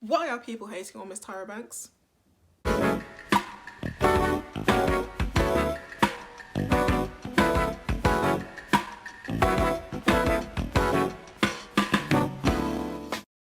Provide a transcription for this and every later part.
Why are people hating on Miss Tyra Banks?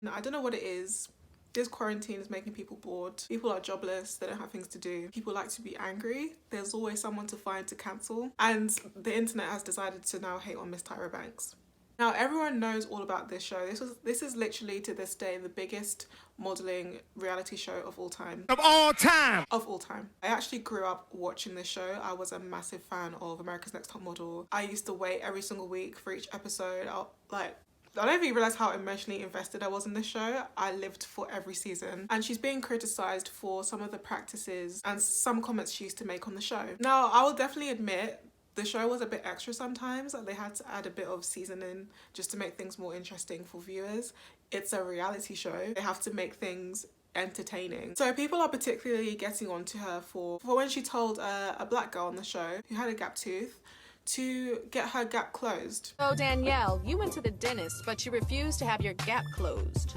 Now, I don't know what it is. This quarantine is making people bored. People are jobless, they don't have things to do. People like to be angry. There's always someone to find to cancel. And the internet has decided to now hate on Miss Tyra Banks. Now, everyone knows all about this show. This is literally, to this day, the biggest modelling reality show of all time. Of all time! Of all time. I actually grew up watching this show. I was a massive fan of America's Next Top Model. I used to wait every single week for each episode. I don't even realise how emotionally invested I was in this show. I lived for every season. And she's being criticised for some of the practices and some comments she used to make on the show. Now, I will definitely admit the show was a bit extra sometimes. They had to add a bit of seasoning just to make things more interesting for viewers. It's a reality show. They have to make things entertaining. So people are particularly getting onto her for when she told a black girl on the show who had a gap tooth to get her gap closed. Oh, Danielle, you went to the dentist, but you refused to have your gap closed.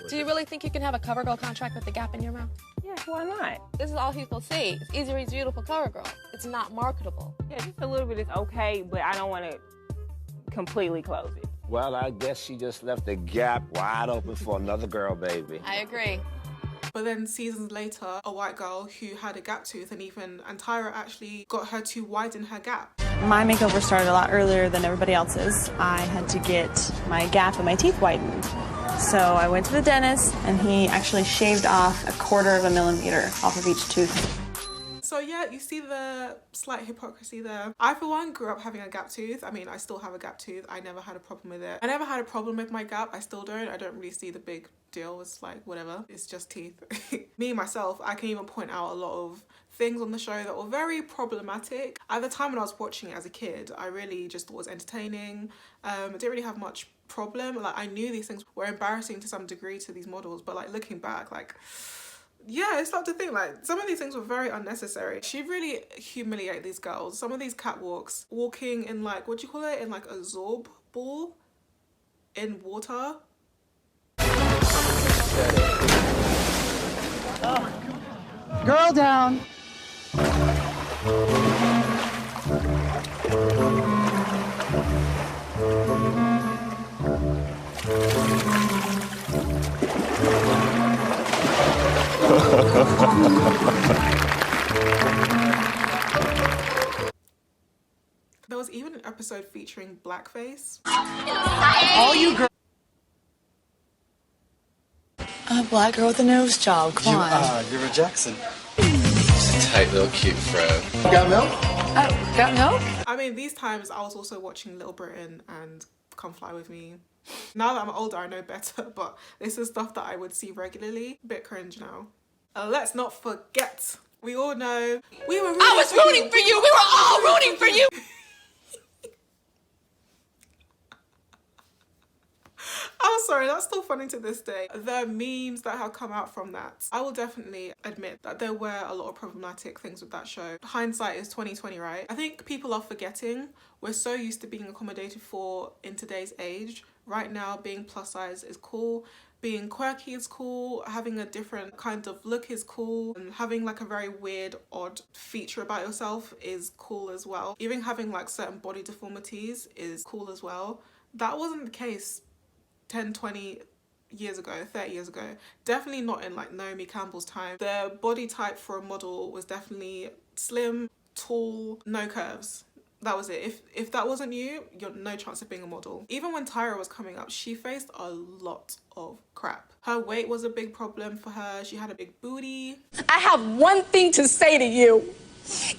Do you really think you can have a CoverGirl contract with a gap in your mouth? Yeah, why not? This is all people see. It's easy to reach beautiful CoverGirl. It's not marketable. Yeah, just a little bit is okay, but I don't want to completely close it. Well, I guess she just left the gap wide open for another girl, baby. I agree. But then seasons later, a white girl who had a gap tooth and Tyra actually got her to widen her gap. My makeover started a lot earlier than everybody else's. I had to get my gap in my teeth widened. So I went to the dentist and he actually shaved off 1/4 millimeter off of each tooth. So yeah, you see the slight hypocrisy there. I, for one, grew up having a gap tooth. I mean, I still have a gap tooth. I never had a problem with it. I never had a problem with my gap. I still don't. I don't really see the big deal. It's like, whatever. It's just teeth. Me, myself, I can even point out a lot of things on the show that were very problematic. At the time when I was watching it as a kid, I really just thought it was entertaining. I didn't really have much problem. Like, I knew these things were embarrassing to some degree to these models, but like looking back, like, yeah, I start to think like some of these things were very unnecessary. She really humiliated these girls. Some of these catwalks, walking in like, what do you call it? In like a zorb ball in water. Oh. Girl down. There was even an episode featuring blackface. All you girls. A black girl with a nose job, come on. You're a Jackson. She's a tight little cute fro. Got milk? Oh, got milk? I mean, these times I was also watching Little Britain and Come Fly With Me. Now that I'm older, I know better, but this is stuff that I would see regularly. Bit cringe now. Let's not forget, we all know we were rooting I was rooting for you. We were all rooting for you. I'm sorry, that's still funny to this day. The memes that have come out from that. I will definitely admit that there were a lot of problematic things with that show. Hindsight is 2020, right? I think people are forgetting we're so used to being accommodated for in today's age. Right now, being plus size is cool. Being quirky is cool, having a different kind of look is cool, and having like a very weird, odd feature about yourself is cool as well. Even having like certain body deformities is cool as well. That wasn't the case 10, 20 years ago, 30 years ago. Definitely not in like Naomi Campbell's time. The body type for a model was definitely slim, tall, no curves. That was it. If that wasn't you, you're no chance of being a model. Even when Tyra was coming up, she faced a lot of crap. Her weight was a big problem for her. She had a big booty. I have one thing to say to you.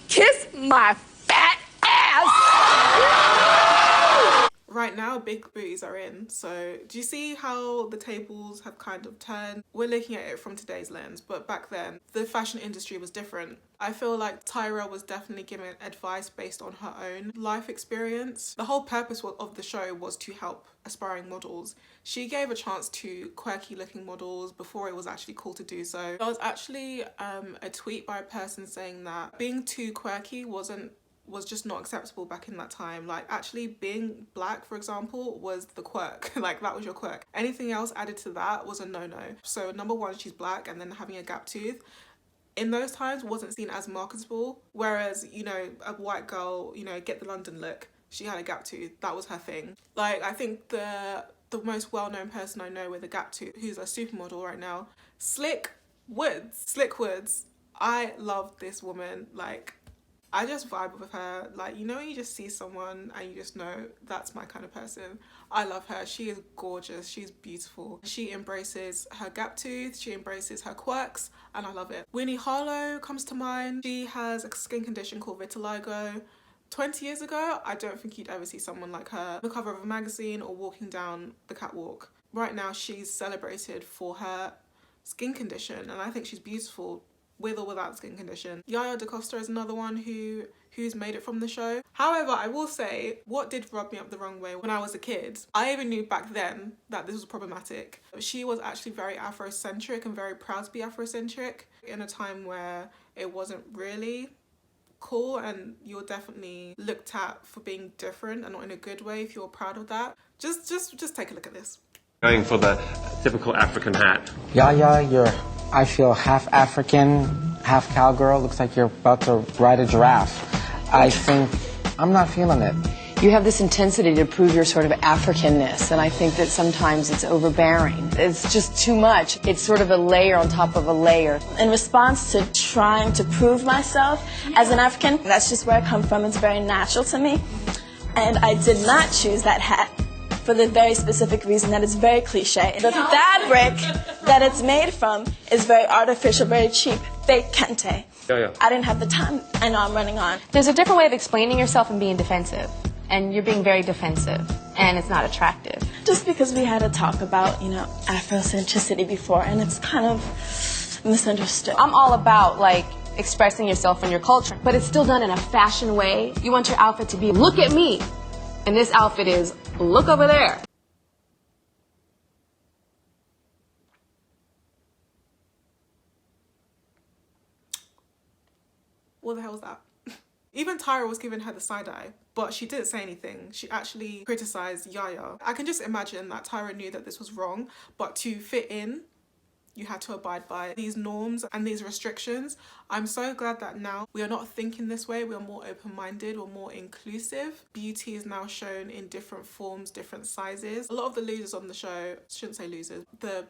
Kiss my fat ass. Right now, big booties are in. So do you see how the tables have kind of turned? We're looking at it from today's lens, but back then, the fashion industry was different. I feel like Tyra was definitely giving advice based on her own life experience. The whole purpose of the show was to help aspiring models. She gave a chance to quirky looking models before it was actually cool to do so. There was actually a tweet by a person saying that being too quirky wasn't was just not acceptable back in that time. Like, actually being black, for example, was the quirk. Like, that was your quirk. Anything else added to that was a no-no. So number one, she's black, and then having a gap tooth in those times wasn't seen as marketable. Whereas, you know, a white girl, you know, get the London look, she had a gap tooth, that was her thing. Like, I think the most well-known person I know with a gap tooth, who's a supermodel right now, Slick Woods. I love this woman. Like, I just vibe with her. Like, you know, you just see someone and you just know that's my kind of person. I love her. She is gorgeous. She's beautiful. She embraces her gap tooth. She embraces her quirks, and I love it. Winnie Harlow comes to mind. She has a skin condition called vitiligo. 20 years ago, I don't think you'd ever see someone like her on the cover of a magazine or walking down the catwalk. Right now, she's celebrated for her skin condition, and I think she's beautiful with or without skin condition. Yaya DaCosta is another one who's made it from the show. However, I will say, what did rub me up the wrong way when I was a kid, I even knew back then that this was problematic. She was actually very Afrocentric and very proud to be Afrocentric in a time where it wasn't really cool, and you're definitely looked at for being different and not in a good way if you're proud of that. Just take a look at this. Going for the typical African hat. Yaya, I feel half African, half cowgirl. Looks like you're about to ride a giraffe. I think I'm not feeling it. You have this intensity to prove your sort of Africanness, and I think that sometimes it's overbearing. It's just too much. It's sort of a layer on top of a layer. In response to trying to prove myself as an African, that's just where I come from. It's very natural to me. And I did not choose that hat for the very specific reason that it's very cliche. The fabric that it's made from is very artificial, very cheap, fake kente. I didn't have the time. I know I'm running on. There's a different way of explaining yourself and being defensive. And you're being very defensive, and it's not attractive. Just because we had a talk about, you know, Afrocentricity before, and it's kind of misunderstood. I'm all about, like, expressing yourself and your culture, but it's still done in a fashion way. You want your outfit to be, look at me, and this outfit is, look over there. What the hell was that? Even Tyra was giving her the side eye, but she didn't say anything. She actually criticized Yaya. I can just imagine that Tyra knew that this was wrong, but to fit in, you had to abide by these norms and these restrictions. I'm so glad that now we are not thinking this way. We are more open-minded, we're more inclusive. Beauty is now shown in different forms, different sizes. A lot of the losers on the show, I shouldn't say losers, the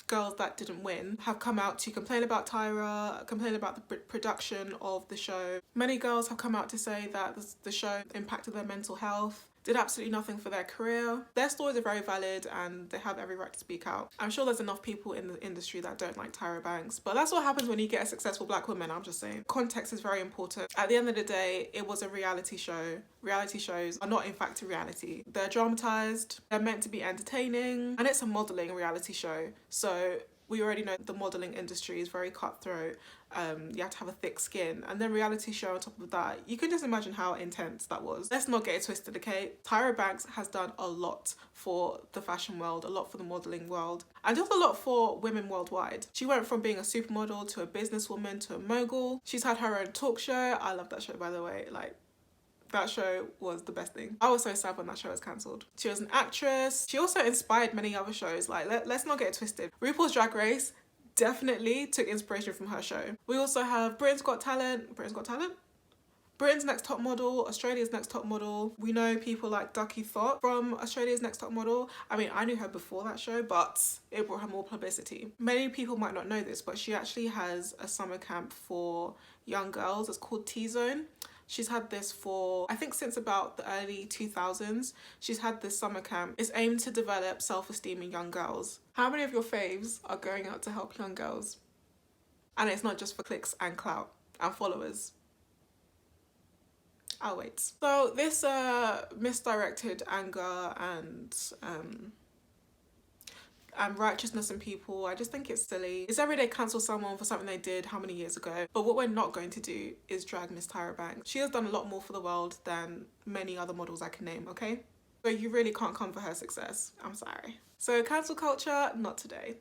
girls that didn't win have come out to complain about Tyra, complain about the production of the show. Many girls have come out to say that the show impacted their mental health, did absolutely nothing for their career. Their stories are very valid and they have every right to speak out. I'm sure there's enough people in the industry that don't like Tyra Banks, but that's what happens when you get a successful black woman, I'm just saying. Context is very important. At the end of the day, it was a reality show. Reality shows are not in fact a reality. They're dramatized, they're meant to be entertaining, and it's a modeling reality show. So we already know the modeling industry is very cutthroat. You have to have a thick skin, and then reality show on top of that. You can just imagine how intense that was. Let's not get it twisted, okay? Tyra Banks has done a lot for the fashion world, a lot for the modeling world, and just a lot for women worldwide. She went from being a supermodel to a businesswoman to a mogul. She's had her own talk show. I love that show, by the way. Like, that show was the best thing. I was so sad when that show was cancelled. She was an actress. She also inspired many other shows. Like, let's not get it twisted. RuPaul's Drag Race definitely took inspiration from her show. We also have Britain's Got Talent. Britain's Next Top Model, Australia's Next Top Model. We know people like Ducky Thought from Australia's Next Top Model. I mean, I knew her before that show, but it brought her more publicity. Many people might not know this, but she actually has a summer camp for young girls. It's called T-Zone. She's had this for, I think, since about the early 2000s. She's had this summer camp. It's aimed to develop self-esteem in young girls. How many of your faves are going out to help young girls? And it's not just for clicks and clout and followers. I'll wait. So this misdirected anger and righteousness in people, I just think it's silly. It's every day cancel someone for something they did how many years ago. But what we're not going to do is drag Miss Tyra Banks. She has done a lot more for the world than many other models I can name, okay? So you really can't come for her success. I'm sorry. So cancel culture, not today.